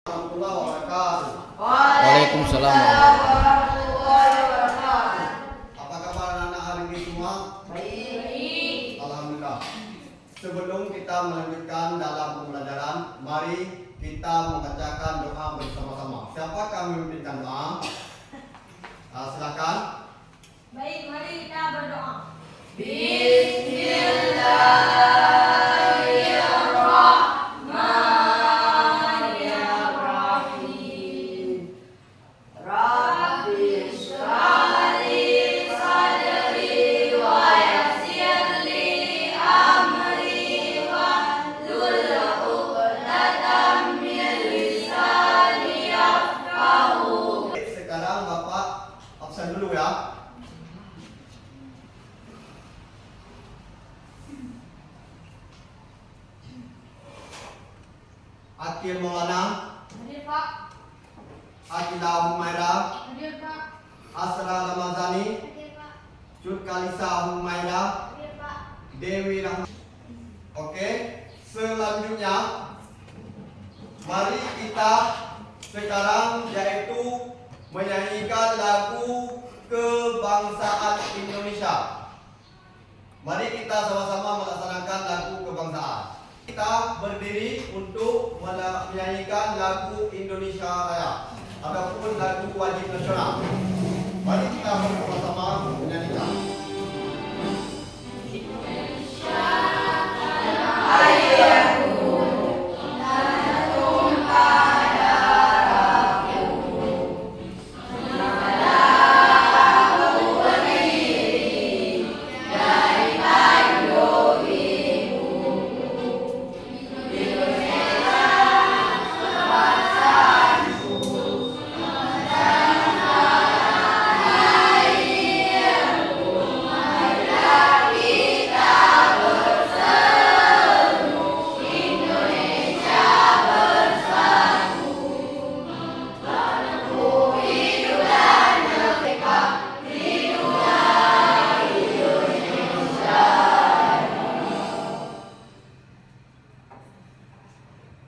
Warahmatullahi wabarakatuh. Waalaikumsalam. Apa kabar anak hari ini semua? Baik. Alhamdulillah. Sebelum kita melanjutkan dalam pembelajaran, mari kita membacakan doa bersama-sama. Siapa kami memimpinkan doa? Silakan. Baik, mari kita berdoa. Bismillahirrahmanirrahim. Rabbi shrah li sadri wa yassir li amri wahlul 'uqdatam min lisani yafqahu. Sekarang Bapak absen dulu ya. Akil Maulana, Hadir, Pak. Akilah Humaira, Hadir, Pak. Asra Ramazani, Hadir, Pak. Cut Kalisa Humaira, Hadir, Pak. Dewi Rahma. Oke, selanjutnya mari kita sekarang yaitu menyanyikan lagu kebangsaan Indonesia. Mari kita sama-sama melaksanakan lagu kebangsaan. Kita berdiri untuk menyanyikan lagu Indonesia Raya ataupun lagu wajib nasional. Mari kita bersama-sama menyanyikan.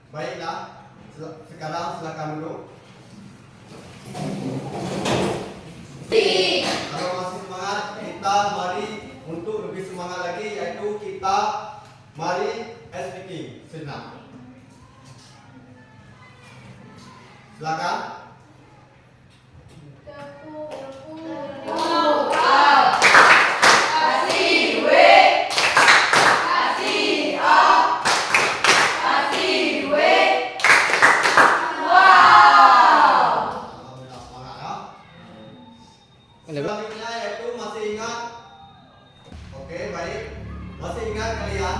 Baiklah, sekarang silakan duduk. Kalau masih semangat, kita mari untuk lebih semangat lagi, yaitu kita mari speaking sejenak. Silakan. Alhamdulillah, semangat ya. Selanjutnya yaitu masih ingat. Oke, baik. Masih ingat kalian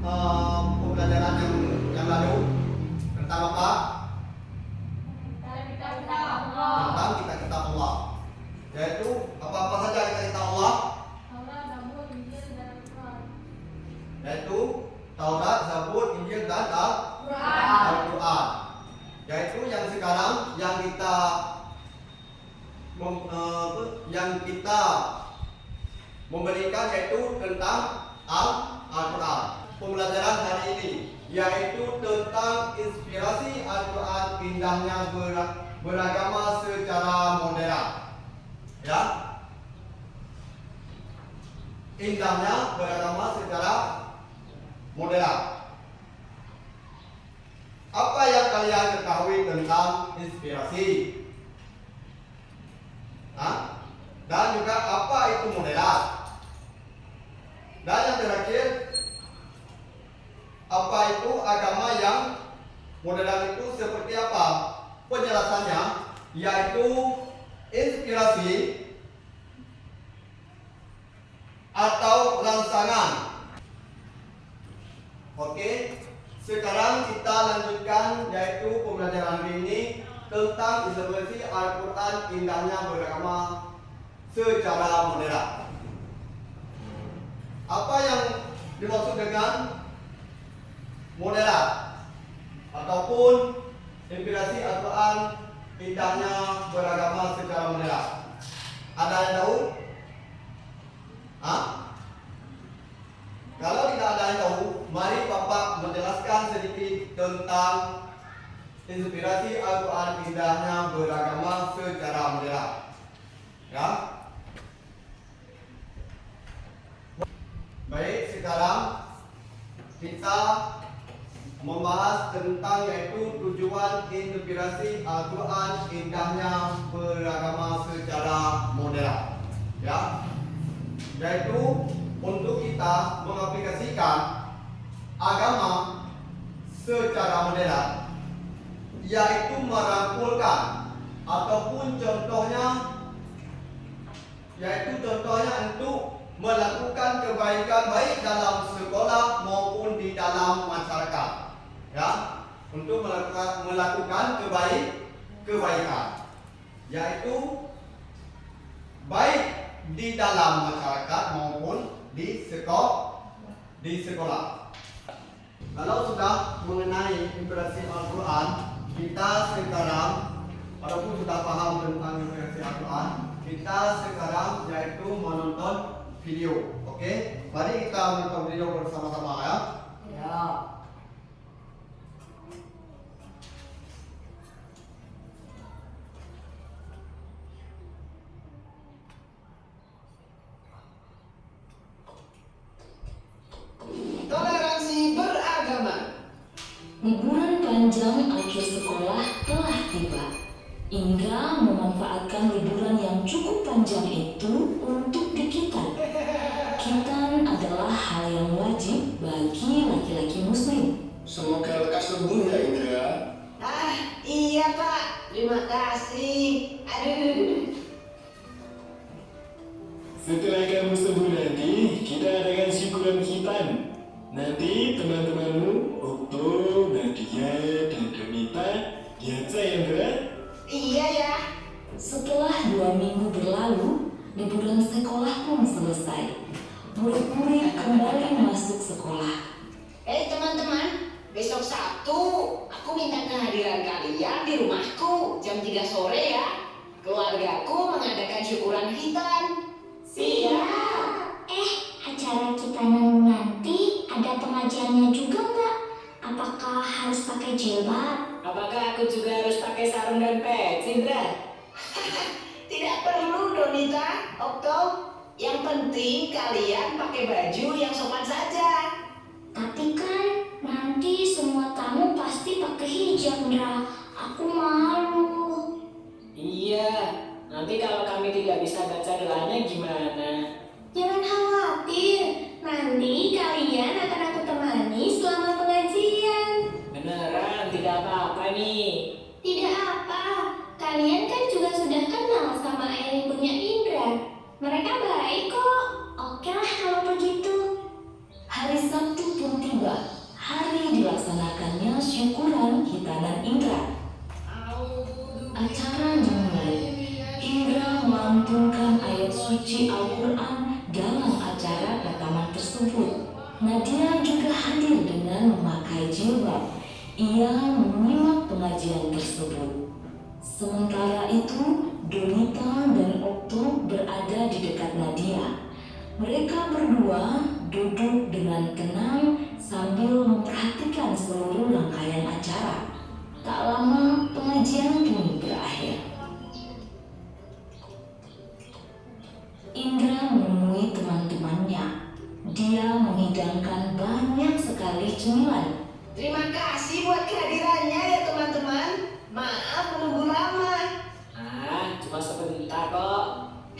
pembelajaran yang lalu tentang apa? Tentang kitab Allah. Yaitu apa-apa saja kitab Allah? Yaitu Taurat, Zabur, Injil dan Al-Quran. Yaitu yang sekarang yang kita memberikan yaitu tentang Al-Quran. Pembelajaran hari ini yaitu tentang inspirasi Al-Quran, indahnya beragama secara modern. Ya, indahnya beragama secara modern. Apa yang kalian ketahui tentang inspirasi? Dan juga apa itu moderat? Dan yang terakhir, apa itu agama yang moderat itu seperti apa? Penjelasannya yaitu inspirasi atau rangsangan. Oke, sekarang kita lanjutkan yaitu pembelajaran hari ini tentang inspirasi Al-Quran, indahnya beragama secara moderat. Apa yang dimaksud dengan moderat ataupun inspirasi Al-Quran, indahnya beragama secara moderat? Ada yang tahu? Kalau tidak ada yang tahu, mari Bapak menjelaskan sedikit tentang inspirasi Al-Quran indahnya beragama secara moderat. Ya. Baik, sekarang kita membahas tentang yaitu tujuan inspirasi Al-Quran indahnya beragama secara moderat. Ya. Yaitu untuk kita mengaplikasikan agama secara moderat, yaitu merangkulkan ataupun contohnya untuk melakukan kebaikan baik dalam sekolah maupun di dalam masyarakat. Ya, untuk melakukan kebaikan, yaitu baik di dalam masyarakat maupun di sekolah. Kalau sudah mengenai inspirasi Al-Quran, kita sekarang walaupun sudah paham tentang inspirasi Al-Quran, kita sekarang yaitu menonton video. Oke, mari kita menonton video bersama-sama ya. Ya. Toleransi beragama. Liburan panjang akhir sekolah telah tiba. Indra memanfaatkan liburan yang cukup panjang itu untuk dikitan. Kitan adalah hal yang wajib bagi laki-laki muslim. Semoga lekas sembuh ya Indra. Iya Pak, terima kasih. Aduh. Setelah kamu sembuh nanti, kita adakan syukuran khitan. Nanti teman-temanmu, Okto, Nadia, dan Donita diajak ya Indra. Iya ya. Setelah 2 minggu berlalu, liburan sekolah pun selesai. Murid-murid kembali masuk sekolah. Teman-teman, besok Sabtu aku minta kehadiran kalian di rumahku jam 3 sore ya. Keluargaku mengadakan syukuran khitan. Siap. Acara kitanan nanti ada pengajiannya juga nggak? Apakah harus pakai jilbab? Apakah aku juga harus pakai sarung dan peci, Indra? Tidak perlu, Donita, Okto. Yang penting kalian pakai baju yang sopan saja. Tapi kan nanti semua tamu pasti pakai hijab, Ndra. Aku malu. Iya, nanti kalau kami tidak bisa baca doanya gimana? Jangan khawatir, nanti kalian akan aku temani selama pengajian. Beneran, tidak apa-apa nih. Tidak apa, kalian kan juga sudah kenal sama ayah ibunya Indra. Mereka baik kok. Oke lah kalau begitu. Hari Sabtu pun tiba. Hari dilaksanakannya syukuran khitanan Indra. Acara dimulai. Indra melantunkan ayat suci Al-Quran dalam acara rekaman tersebut. Nadia juga hadir dengan memakai jilbab. Ia menyimak pengajian tersebut. Sementara itu, Donita dan Okto berada di dekat Nadia. Mereka berdua duduk dengan tenang sambil memperhatikan seluruh rangkaian acara. Tak lama, pengajian pun berakhir. Indra menemui teman-temannya. Dia menghidangkan banyak sekali cemilan. Terima kasih buat kehadirannya ya teman-teman. Maaf menunggu lama. Cuma sebentar kok.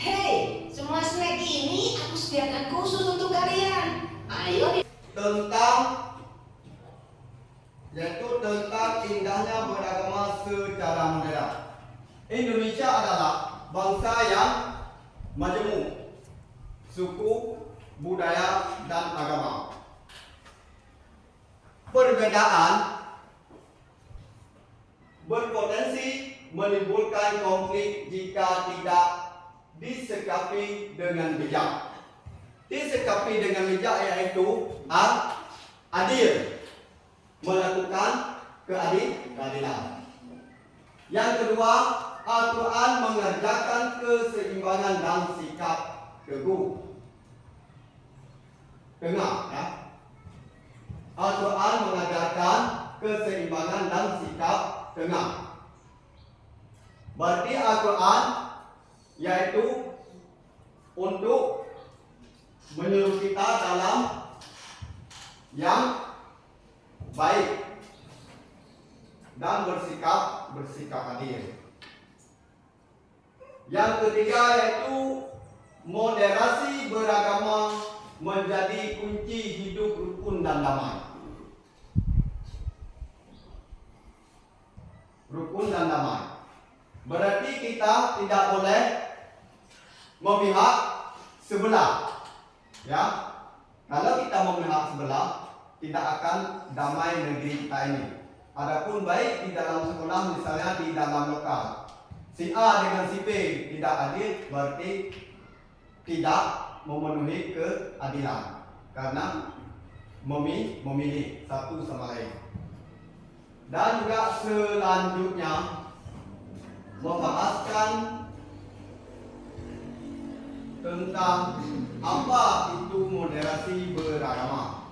Hei, semua snack ini aku sediakan khusus untuk kalian. Ayo tentang indahnya beragama secara moderat. Indonesia adalah bangsa yang majemuk, suku, budaya, dan agama. Perbedaan berpotensi menimbulkan konflik jika tidak disikapi dengan bijak. Disikapi dengan bijak yaitu adil, melakukan keadilan. Yang kedua, Al-Quran mengerjakan keseimbangan dan sikap teguh. Dengar ya. Al-Quran mengajarkan keseimbangan dan sikap tengah. Berarti Al-Quran yaitu untuk menyuruh kita dalam yang baik dan bersikap adil. Yang ketiga yaitu moderasi beragama menjadi kunci hidup rukun dan damai. Rukun dan damai. Berarti kita tidak boleh memihak sebelah. Ya. Kalau kita memihak sebelah, tidak akan damai negeri kita ini. Adapun baik di dalam sekolah, misalnya di dalam lokal, si A dengan si B tidak adil, berarti tidak memenuhi keadilan karena memilih satu sama lain. Dan juga selanjutnya membahaskan tentang apa itu moderasi beragama.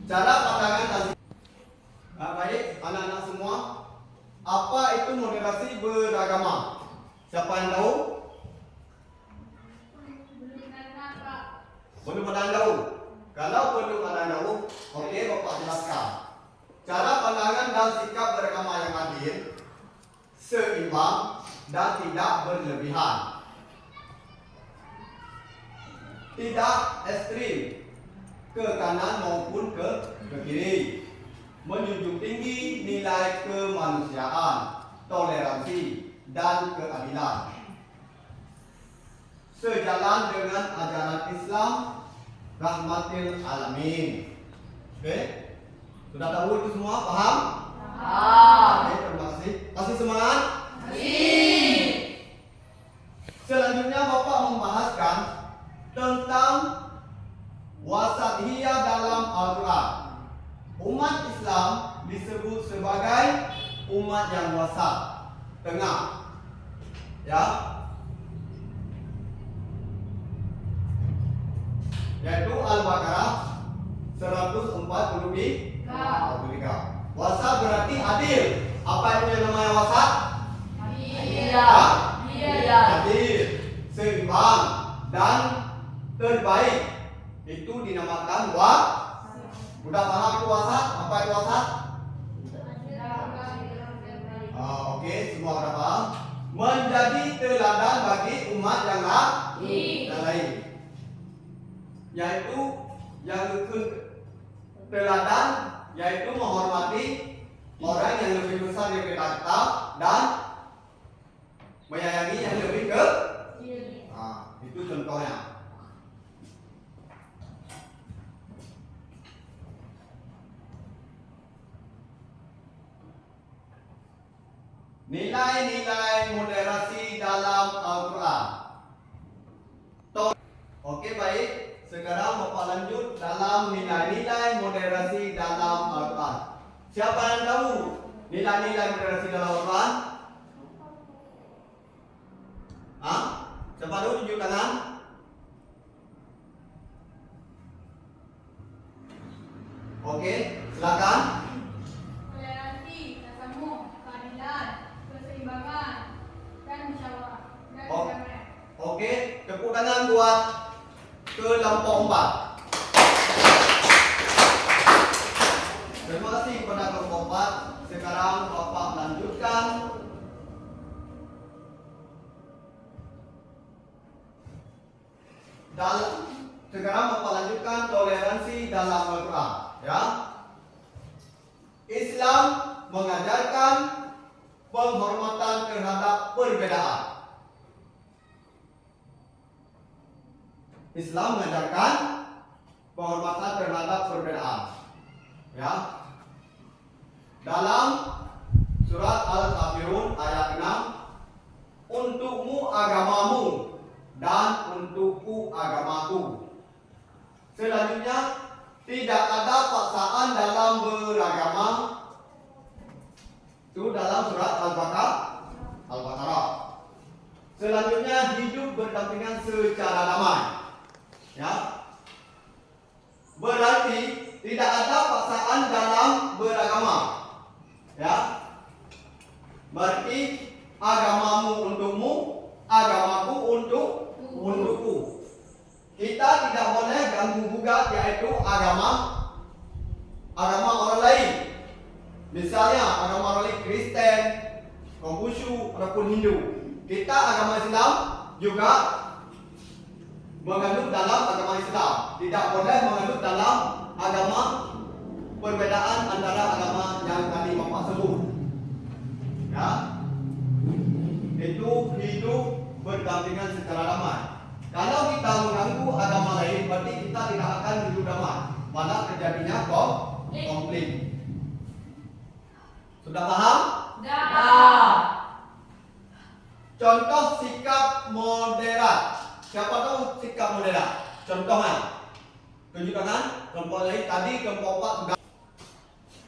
Cara pandangan tadi. Baik, anak-anak semua, apa itu moderasi beragama? Siapa yang tahu? Belum ada yang tahu. Kalau belum ada yang tahu, oke, Bapak jelaskan. Cara pandangan dan sikap beragama yang adil, seimbang dan tidak berlebihan. Tidak ekstrim ke kanan maupun ke kiri. Menjunjung tinggi nilai kemanusiaan, toleransi, dan keadilan. Sejalan dengan ajaran Islam, rahmatil alamin. Oke? Sudah tahu itu semua? Paham? Oke, terima kasih. Kasih semangat. Selanjutnya Bapak membahaskan tentang wasatiyah dalam Al-Quran. Umat Islam disebut sebagai umat yang wasat, tengah. Ya. Yaitu Al-Baqarah 143. Wasat berarti adil. Apa itu yang namanya wasat? Adil, seimbang dan terbaik. Itu dinamakan Udah paham itu wasat? Apa itu wasat? Oke, semua udah paham. Menjadi teladan bagi umat yang lain. Yaitu yang teladan, yaitu menghormati orang yang lebih besar daripada kita dan menyayangi yang lebih kecil. Itu contohnya. Nilai-nilai moderasi dalam Al-Quran. Oke, baik. Sekarang Bapak lanjut dalam nilai-nilai moderasi dalam Al-Quran. Siapa yang tahu nilai-nilai moderasi dalam Al-Quran? Siapa tahu, tunjuk tangan. Oke, silakan. Toleransi, tasamuh, keadilan, keseimbangan, dan musyawarah. Oke, tepuk tangan buat kelompok 4. Terima kasih kepada kelompok 4. Sekarang Bapak lanjutkan toleransi dalam Al-Quran. Ya. Islam mengajarkan penghormatan terhadap perbedaan. Islam mengajarkan penghormatan terhadap perbedaan. Ya. Dalam surat Al-Kafirun ayat 6, untukmu agamamu dan untukku agamaku. Selanjutnya, tidak ada paksaan dalam beragama. Itu dalam surat Al-Baqarah. Selanjutnya, hidup berdampingan secara damai. Ya. Berarti tidak ada paksaan dalam beragama. Ya. Berarti agamamu untukmu, agamaku untukku. Kita tidak boleh ganggu gugat yaitu agama orang lain. Misalnya agama orang lain Kristen, Konghucu ataupun Hindu. Kita agama Islam juga mengandung dalam agama Islam. Tidak boleh mengandung dalam agama perbedaan antara agama yang tadi Bapak sebut. Ya. Itu hidup berdampingan secara damai. Kalau kita mengganggu agama lain, berarti kita tidak akan hidup damai. Malah terjadinya konflik. Sudah paham? Dah. Contoh sikap moderat. Siapa tahu sikap moderat? Contohnya, tunjukkan kelompok lain tadi, kelompok 4 sudah.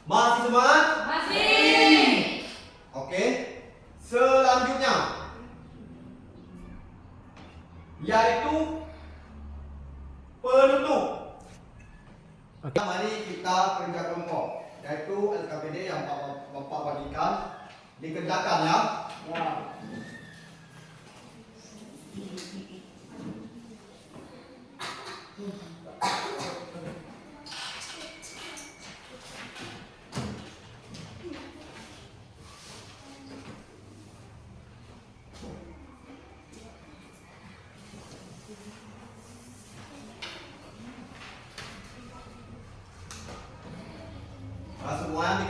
Masih semangat? Masih. Oke. Selanjutnya, yaitu penutup. Mari kita kerja kelompok, yaitu LKPD yang Bapak bagikan dikerjakan ya. Nah, semuanya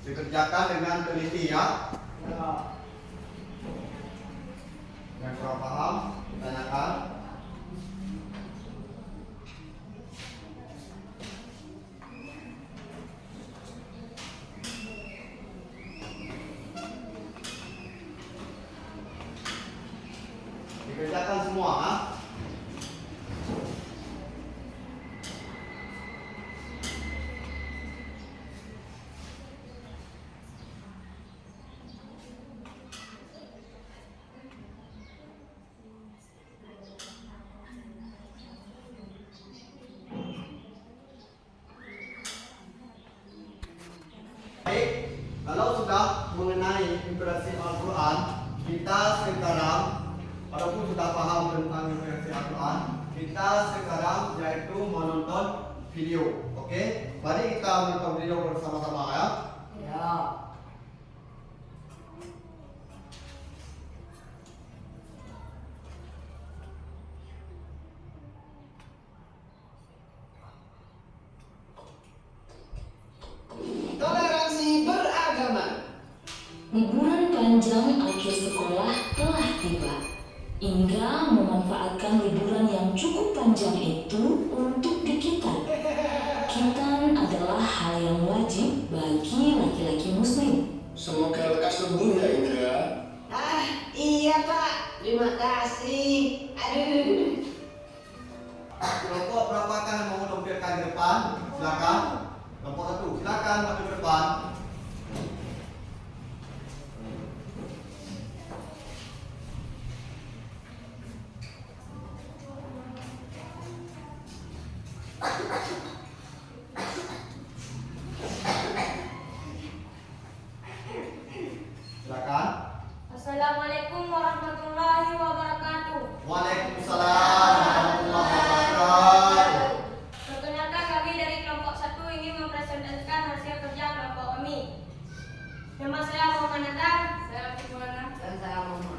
dikerjakan dengan teliti ya. Yang kurang paham, tanyakan. Dikerjakan semua ha? Baik, kalau sudah mengenai impresi Al-Quran, kita sekarang walaupun sudah paham tentang impresi Al-Quran, kita sekarang yaitu menonton video. Oke, mari kita menonton video bersama-sama ya. Toleransi beragama. Liburan panjang akhir sekolah telah tiba. Indra memanfaatkan liburan yang cukup panjang itu untuk dikitan. Kitan adalah hal yang wajib bagi laki-laki muslim. Semoga lekas sembuh ya Indra. Iya Pak, terima kasih. Aduh. Kelompok berapakah yang mau tampilkan ke depan? Silakan. Kelompok 1, silakan maju ke depan. Silakan. Assalamualaikum warahmatullahi wabarakatuh. Waalaikumsalam warahmatullahi wabarakatuh. Perkenalkan, kami dari kelompok 1 ingin mempresentasikan hasil kerja kelompok kami. Nama saya Muhammad Nathan. Saya Fatimah. Dan saya Mama.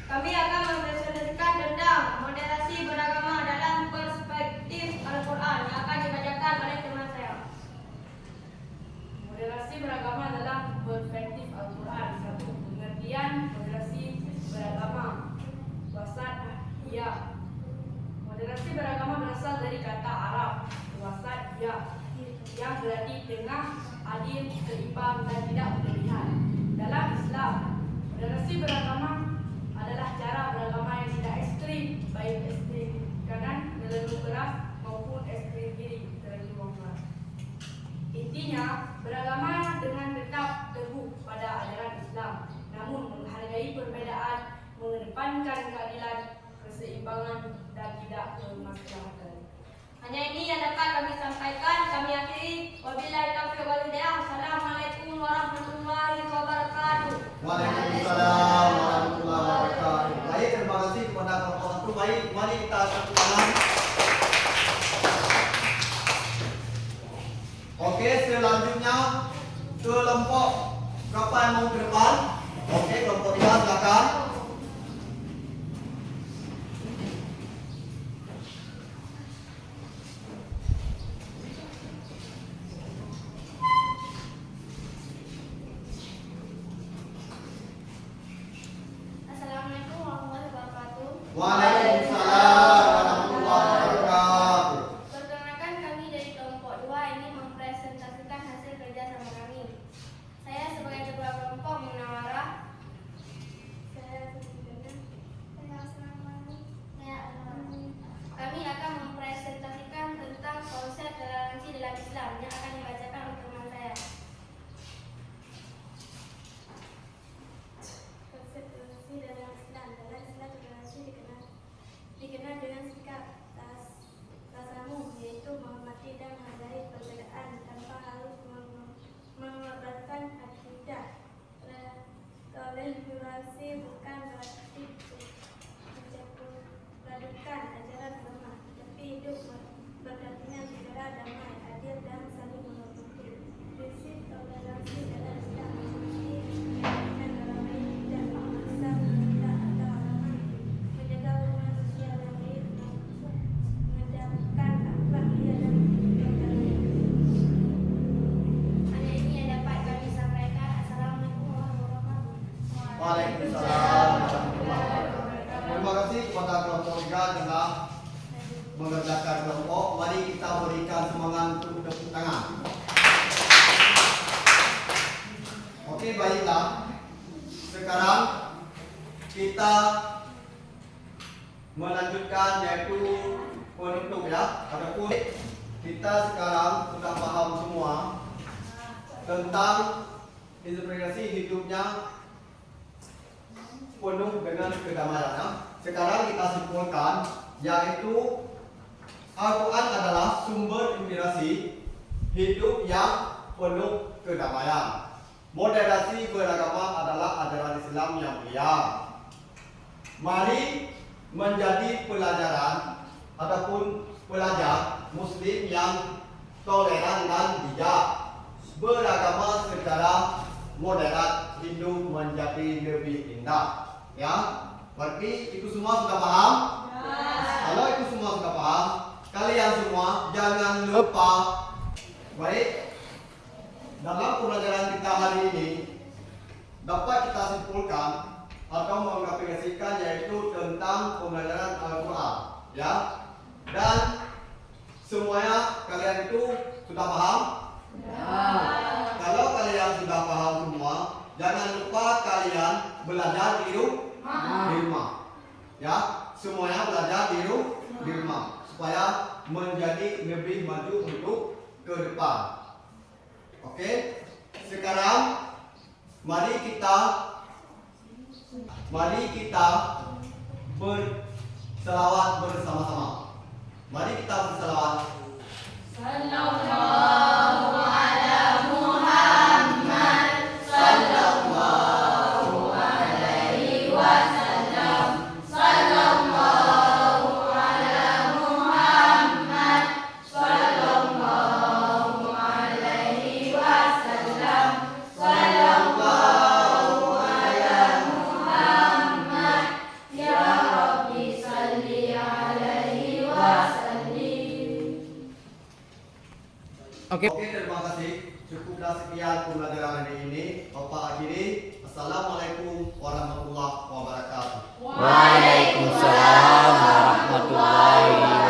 Kami akan mempresentasikan tentang moderasi beragama dalam perspektif Al-Quran yang akan dibacakan oleh teman saya. Moderasi beragama dalam perspektif Al-Quran. 1. Pengertian moderasi beragama. Wasatiyah. Moderasi beragama berasal dari kata Arab wasatiyah yang berarti tengah, adil, seimbang dan tidak berlebihan. Dalam Islam, moderasi beragama adalah cara beragama yang tidak ekstrim, baik ekstrim kanan terlalu keras maupun ekstrim kiri terlalu keras. Intinya, beragama dengan tetap teguh pada ajaran Islam, namun menghargai perbedaan, mengedepankan keadilan, keseimbangan dan tidak kemaslahatan. Hanya ini yang dapat kami sampaikan. Kami akhiri. Wabillahi taufiq wal hidayah. Assalamualaikum warahmatullahi wabarakatuh. kelompok berapa yang mau ke depan? Oke, kelompok 3 silakan. Assalamualaikum warahmatullahi wabarakatuh. Waalaikumsalam warahmatullahi wabarakatuh. Perkenalkan, kami dari kelompok 2 ini mempresentasikan hasil kerja sama kami. Saya sebagai ketua kelompok Munawwarah. Kami akan mempresentasikan tentang konsep toleransi dalam Islam yang akan dibacakan oleh teman saya. Konsep toleransi dalam Islam. Dalam Islam, toleransi dikenal dengan sikap tasamuh, yaitu menghormati dan menghargai perbedaan tanpa harus mengorbankan akidah. Toleransi bukan berarti mencampurkan ajaran agama, tetapi hidup berdampingan secara damai, adil dan saling menghormati. Prinsip toleransi dalam Islam seperti keyakinan dalam tidak memaksa, menentang atau halangan, menjaga hubungan sosial yang baik, mengedepankan akhlak mulia dan keadilan. Hanya ini yang dapat kami sampaikan. Assalamualaikum warahmatullahi wabarakatuh. Waalaikumsalam warahmatullahi wabarakatuh. Terima kasih kepada kelompok 3 telah mengerjakan kelompok. Mari kita berikan semangat untuk tepuk tangan. Oke, baiklah. Sekarang kita melanjutkan yaitu penutup ya. Adapun kita sekarang sudah paham semua tentang interpretasi hidupnya penuh dengan kedamaian. Ya. Sekarang kita simpulkan yaitu Al-Quran adalah sumber inspirasi hidup yang penuh kedamaian. Moderasi beragama adalah ajaran Islam yang mulia. Mari menjadi pelajaran ataupun pelajar Muslim yang toleran dan bijak, beragama secara moderat, hidup menjadi lebih indah. Ya, berarti itu semua sudah paham? Kalau itu semua sudah paham, kalian semua jangan lupa, baik, dalam pelajaran kita hari ini dapat kita simpulkan atau mengaplikasikan yaitu tentang pembelajaran Al-Quran, ya. Dan semuanya kalian itu sudah paham? Kalau kalian sudah paham semua, jangan lupa kalian belajar di rumah. Ya, semuanya belajar di rumah supaya menjadi lebih maju untuk ke depan. Oke, sekarang mari kita berselawat bersama-sama. Mari kita berselawat. Sallallahu ala Muhammad, sallallahu alaihi wasallam, sallallahu ala Muhammad, sallallahu alaihi wasallam, sallallahu ala Muhammad, ya Rabbi salli alaihi wasallim. Oke. Terima kasih. Cukuplah sekian pembelajaran hari ini. Bapak akhiri. Assalamualaikum warahmatullahi wabarakatuh. Waalaikumsalam warahmatullahi wabarakatuh.